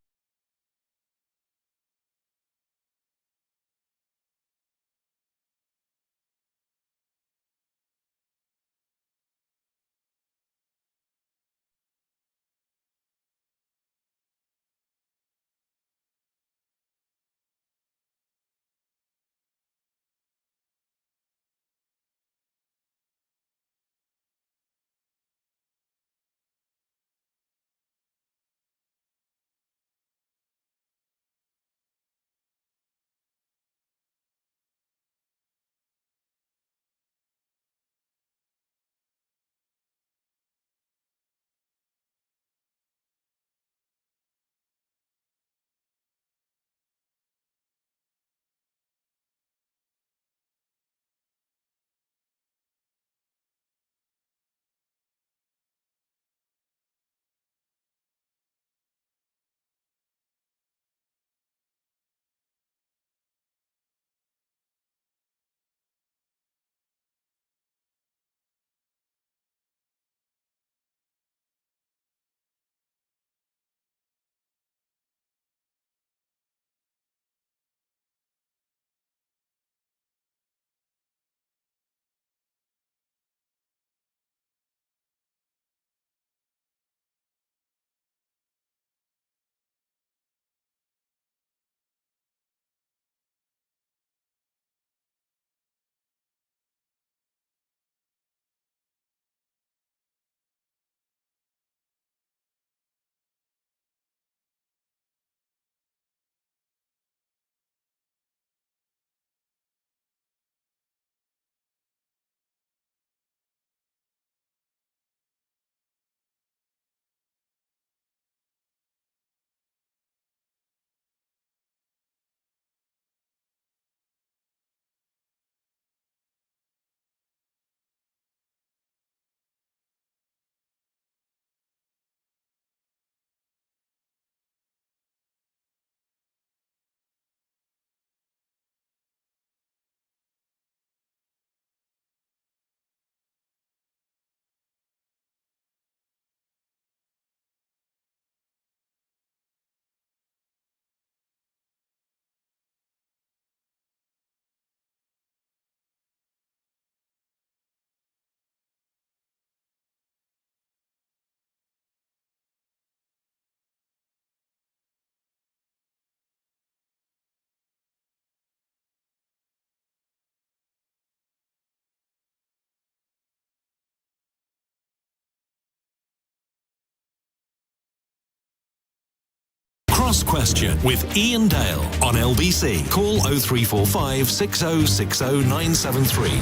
question with Iain Dale on LBC. Call 0345 6060 973.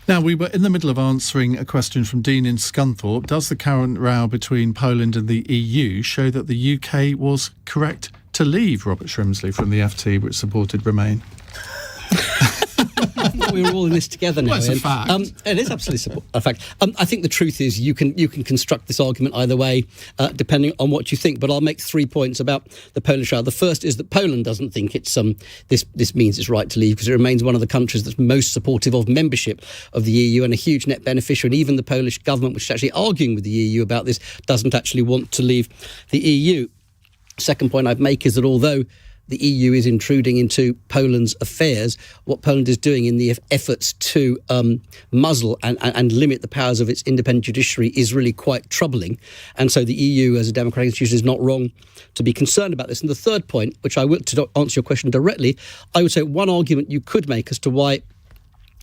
Now, we were in the middle of answering a question from Dean in Scunthorpe. Does the current row between Poland and the EU show that the UK was correct to leave Robert Shrimsley from the FT, which supported Remain? We were all in this together now. Well, it's a fact. It is absolutely a fact. I think the truth is you can construct this argument either way, depending on what you think. But I'll make 3 points about the Polish row. The first is that Poland doesn't think it's this means it's right to leave, because it remains one of the countries that's most supportive of membership of the EU and a huge net beneficiary. And even the Polish government, which is actually arguing with the EU about this, doesn't actually want to leave the EU. Second point I'd make is that although the EU is intruding into Poland's affairs, what Poland is doing in the efforts to muzzle and limit the powers of its independent judiciary is really quite troubling. And so the EU as a democratic institution is not wrong to be concerned about this. And the third point, which I will, to answer your question directly, I would say one argument you could make as to why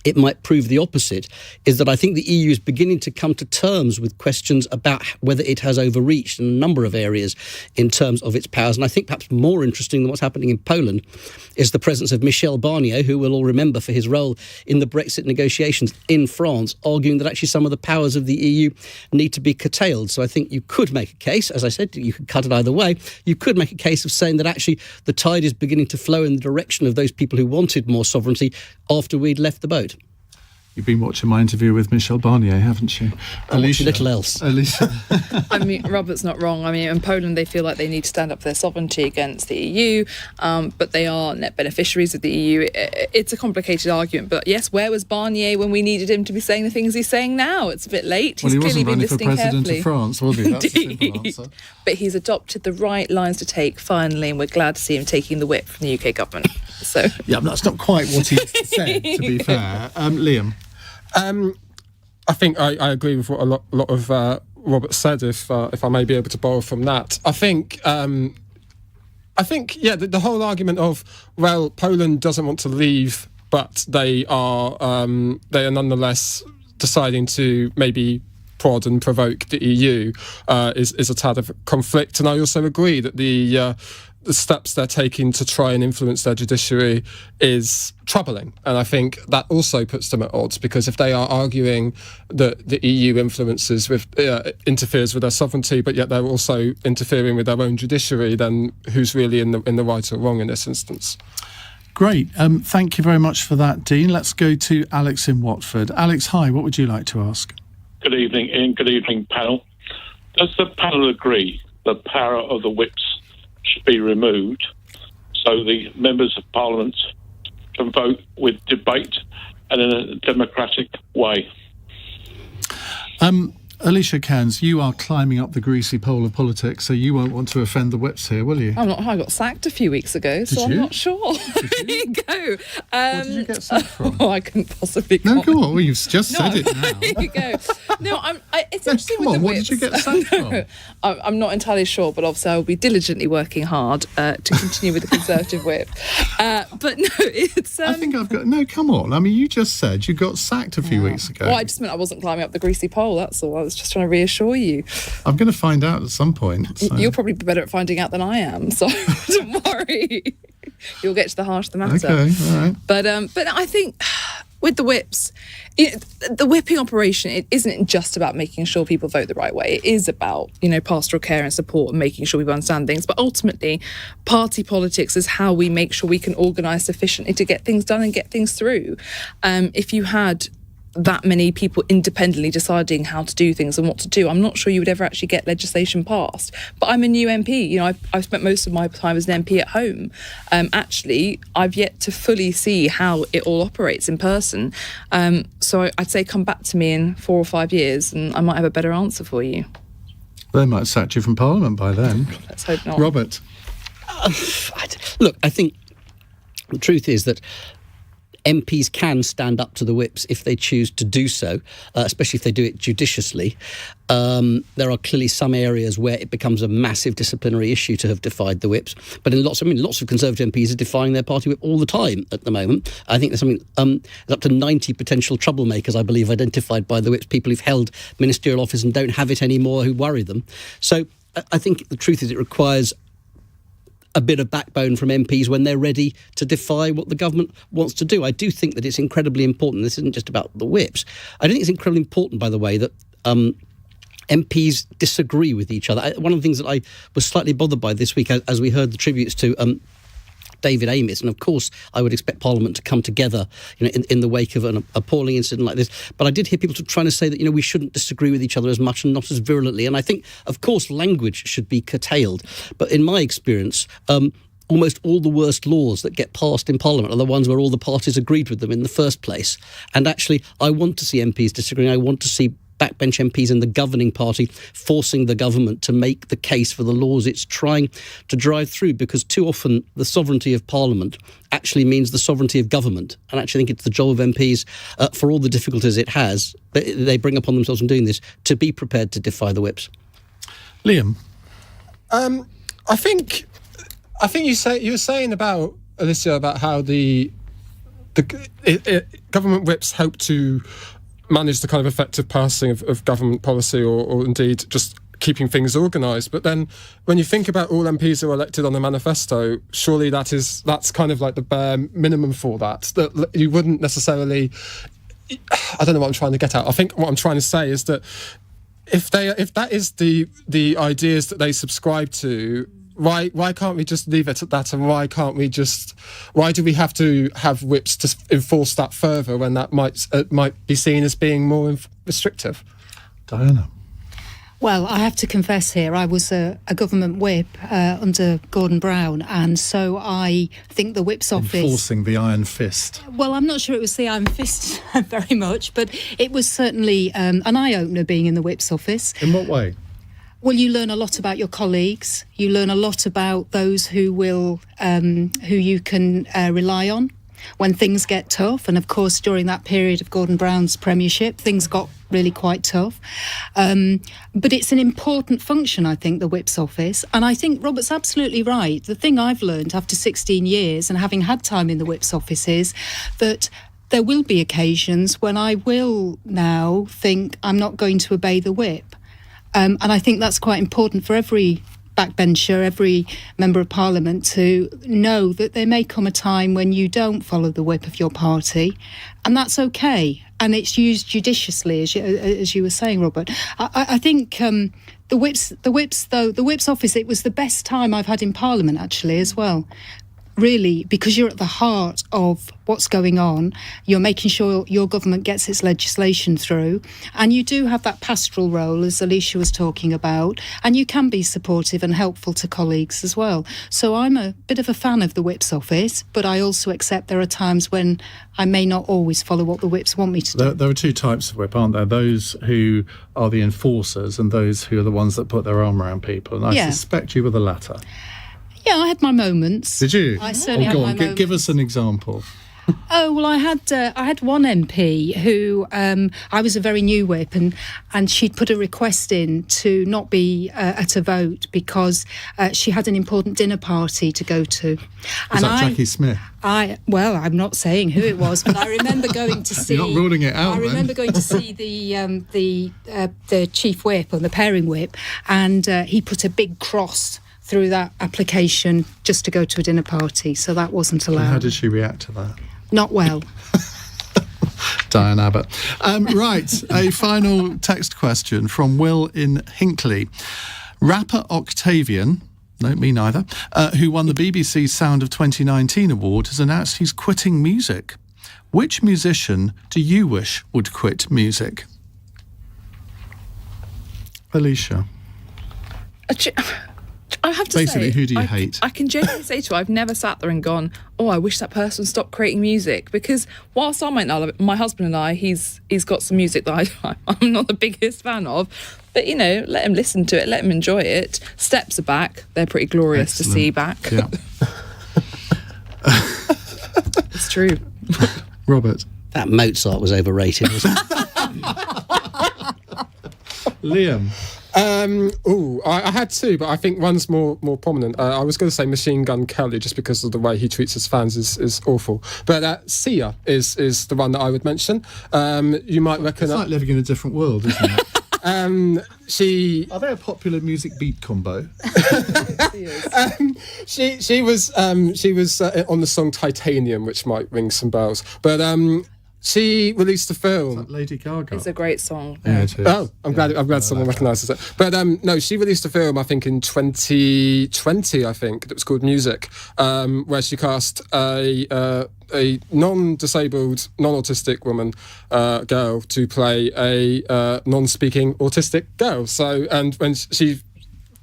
it might prove the opposite is that I think the EU is beginning to come to terms with questions about whether it has overreached in a number of areas in terms of its powers. And I think perhaps more interesting than what's happening in Poland is the presence of Michel Barnier, who we'll all remember for his role in the Brexit negotiations in France, arguing that actually some of the powers of the EU need to be curtailed. So I think you could make a case, as I said, you could cut it either way. You could make a case of saying that actually the tide is beginning to flow in the direction of those people who wanted more sovereignty after we'd left the boat. You've been watching my interview with Michel Barnier, haven't you? Alicia, little else. Alicia. I mean, Robert's not wrong. I mean, in Poland, they feel like they need to stand up for their sovereignty against the EU, but they are net beneficiaries of the EU. It's a complicated argument, but yes, where was Barnier when we needed him to be saying the things he's saying now? It's a bit late. He's clearly been listening carefully. Well, he wasn't running for president of France, was he? That's the simple answer. But he's adopted the right lines to take finally, and we're glad to see him taking the whip from the UK government. So yeah, that's not quite what he said, to be fair. Liam? I think I agree with what a lot of Robert said, if I may be able to borrow from that. I think the whole argument of, well, Poland doesn't want to leave, but they are nonetheless deciding to maybe prod and provoke the EU is a tad of conflict. And I also agree that the steps they're taking to try and influence their judiciary is troubling. And I think that also puts them at odds, because if they are arguing that the EU interferes with their sovereignty, but yet they're also interfering with their own judiciary, then who's really in the right or wrong in this instance? Great. Thank you very much for that, Dean. Let's go to Alex in Watford. Alex, hi. What would you like to ask? Good evening, Ian. Good evening, panel. Does the panel agree the power of the whips should be removed so the members of Parliament can vote with debate and in a democratic way? Alicia Kearns, you are climbing up the greasy pole of politics, so you won't want to offend the whips here, will you? I got sacked a few weeks ago, so I'm not sure. There you go. Where did you get sacked from? I couldn't possibly No, go on. Well, you've just said it now. There you go. No, it's interesting come with on, the what whips. did you get sacked from? I'm not entirely sure, but obviously I will be diligently working hard to continue with the Conservative whip. But no, it's... I think I've got... No, come on. I mean, you just said you got sacked a few weeks ago. Well, I just meant I wasn't climbing up the greasy pole, that's all. I was just trying to reassure you. I'm going to find out at some point. So. You'll probably be better at finding out than I am, so don't worry. You'll get to the heart of the matter. Okay, all right. But I think with the whips, the whipping operation, it isn't just about making sure people vote the right way. It is about, pastoral care and support and making sure we understand things. But ultimately, party politics is how we make sure we can organise sufficiently to get things done and get things through. If you had that many people independently deciding how to do things and what to do, I'm not sure you would ever actually get legislation passed. But I'm a new MP. I've spent most of my time as an MP at home. Actually, I've yet to fully see how it all operates in person. So I'd say come back to me in 4 or 5 years and I might have a better answer for you. They might have sacked you from Parliament by then. Let's hope not. Robert? Look, I think the truth is that MPs can stand up to the whips if they choose to do so, especially if they do it judiciously. There are clearly some areas where it becomes a massive disciplinary issue to have defied the whips. But in lots of Conservative MPs are defying their party whip all the time at the moment. I think there's there's up to 90 potential troublemakers, I believe, identified by the whips, people who've held ministerial office and don't have it anymore, who worry them. So I think the truth is it requires a bit of backbone from MPs when they're ready to defy what the government wants to do. I do think that it's incredibly important. This isn't just about the whips. I don't think it's incredibly important, by the way, that MPs disagree with each other. One of the things that I was slightly bothered by this week, as we heard the tributes to David Amess, and of course I would expect Parliament to come together, in the wake of an appalling incident like this. But I did hear people trying to say that we shouldn't disagree with each other as much and not as virulently. And I think, of course, language should be curtailed. But in my experience, almost all the worst laws that get passed in Parliament are the ones where all the parties agreed with them in the first place. And actually, I want to see MPs disagreeing. I want to see backbench MPs in the governing party forcing the government to make the case for the laws it's trying to drive through, because too often the sovereignty of Parliament actually means the sovereignty of government. And I actually think it's the job of MPs, for all the difficulties it has, they bring upon themselves in doing this, to be prepared to defy the whips. Liam? I think you were saying about, Alicia, about how the government whips help to manage the kind of effective passing of government policy, or indeed just keeping things organised. But then when you think about all MPs who are elected on the manifesto, surely that's kind of like the bare minimum for that you wouldn't necessarily... I don't know what I'm trying to get at. I think what I'm trying to say is that if that is the ideas that they subscribe to, why can't we just leave it at that? And why do we have to have whips to enforce that further when that might be seen as being more restrictive? Diana? Well, I have to confess here, I was a government whip under Gordon Brown, and so I think the whip's office... Enforcing the iron fist. Well, I'm not sure it was the iron fist very much, but it was certainly an eye-opener being in the whip's office. In what way? Well, you learn a lot about your colleagues. You learn a lot about those who you can rely on when things get tough. And of course, during that period of Gordon Brown's premiership, things got really quite tough. But it's an important function, I think, the whip's office. And I think Robert's absolutely right. The thing I've learned after 16 years and having had time in the whip's office is that there will be occasions when I will now think I'm not going to obey the whip. And I think that's quite important for every backbencher, every member of Parliament, to know that there may come a time when you don't follow the whip of your party, and that's okay. And it's used judiciously, as you were saying, Robert. I think the whip's office, it was the best time I've had in Parliament, actually, as well. Really, because you're at the heart of what's going on, you're making sure your government gets its legislation through, and you do have that pastoral role, as Alicia was talking about, and you can be supportive and helpful to colleagues as well. So I'm a bit of a fan of the whip's office, but I also accept there are times when I may not always follow what the whips want me to do. There are two types of whip, aren't there? Those who are the enforcers and those who are the ones that put their arm around people, and I suspect you were the latter. Yeah, I had my moments. Did you? I certainly had my moments. Give us an example. Oh, well, I had one MP who, I was a very new whip, and she'd put a request in to not be at a vote because she had an important dinner party to go to. Was that Jackie Smith? Well, I'm not saying who it was, but I remember going to see... You're not ruling it out, I remember going to see the chief whip, or the pairing whip, and he put a big cross through that application just to go to a dinner party, so that wasn't allowed. And how did she react to that? Not well. Diane Abbott. Right, a final text question from Will in Hinckley. Rapper Octavian, no, me neither, who won the BBC Sound of 2019 award, has announced he's quitting music. Which musician do you wish would quit music? Alicia. I have to Basically, say, who do you hate? I can genuinely say to you, I've never sat there and gone, oh, I wish that person stopped creating music. Because whilst I might not love it, my husband and I, he's got some music that I'm not the biggest fan of. But, let him listen to it, let him enjoy it. Steps are back. They're pretty glorious to see back. Yeah. It's true. Robert. That Mozart was overrated, wasn't it? Liam. I had two, but I think one's more prominent. I was going to say Machine Gun Kelly, just because of the way he treats his fans is awful. But Sia is the one that I would mention. You might reckon... It's like living in a different world, isn't it? Are they a popular music beat combo? She was on the song Titanium, which might ring some bells. But she released a film. Lady Gaga. It's a great song. Yeah, it is. Oh, I'm glad someone recognises it. But no, she released a film, I think, in 2020, I think, that was called Music, where she cast a non-disabled, non-autistic woman, girl, to play a non-speaking autistic girl. So, and when she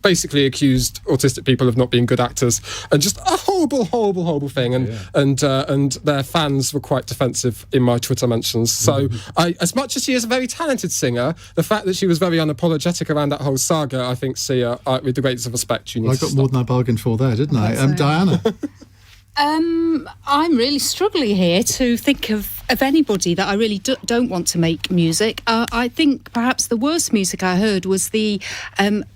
basically accused autistic people of not being good actors, and just a horrible thing. And their fans were quite defensive in my Twitter mentions. So, as much as she is a very talented singer, the fact that she was very unapologetic around that whole saga, I think, Sia, with the greatest of respect, you need to I got more than I bargained for there, didn't I? Diana. I'm really struggling here to think of anybody that I really don't want to make music. I think perhaps the worst music I heard was the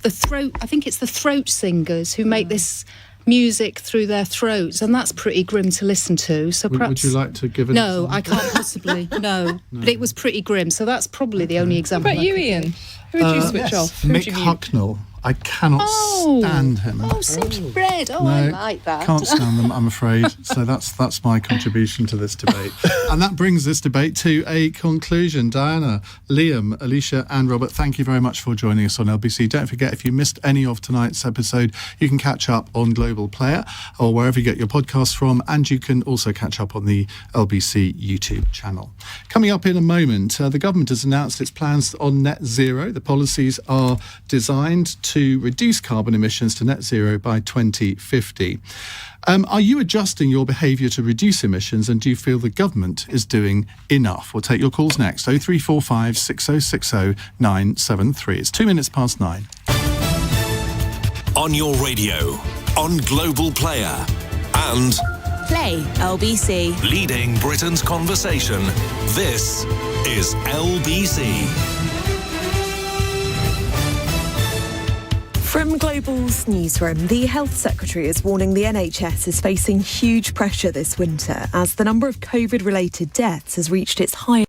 throat. I think it's the throat singers who make this music through their throats, and that's pretty grim to listen to. So perhaps would you like to give it? No, I can't possibly. No, but it was pretty grim. So that's probably the only example. What about you, Ian? Who would you switch off? Mick Hucknall. I cannot stand him. Simply Red. I like that. Can't stand them, I'm afraid. So that's my contribution to this debate. And that brings this debate to a conclusion. Diana, Liam, Alicia and Robert, thank you very much for joining us on LBC. Don't forget, if you missed any of tonight's episode, you can catch up on Global Player or wherever you get your podcasts from, and you can also catch up on the LBC YouTube channel. Coming up in a moment, the government has announced its plans on net zero. The policies are designed to reduce carbon emissions to net zero by 2050. Are you adjusting your behaviour to reduce emissions, and do you feel the government is doing enough? We'll take your calls next. 0345 6060 973. It's 2 minutes past 9. On your radio, on Global Player, and Play LBC. leading Britain's conversation. This is LBC. From Global's newsroom, the Health Secretary is warning the NHS is facing huge pressure this winter as the number of COVID-related deaths has reached its highest.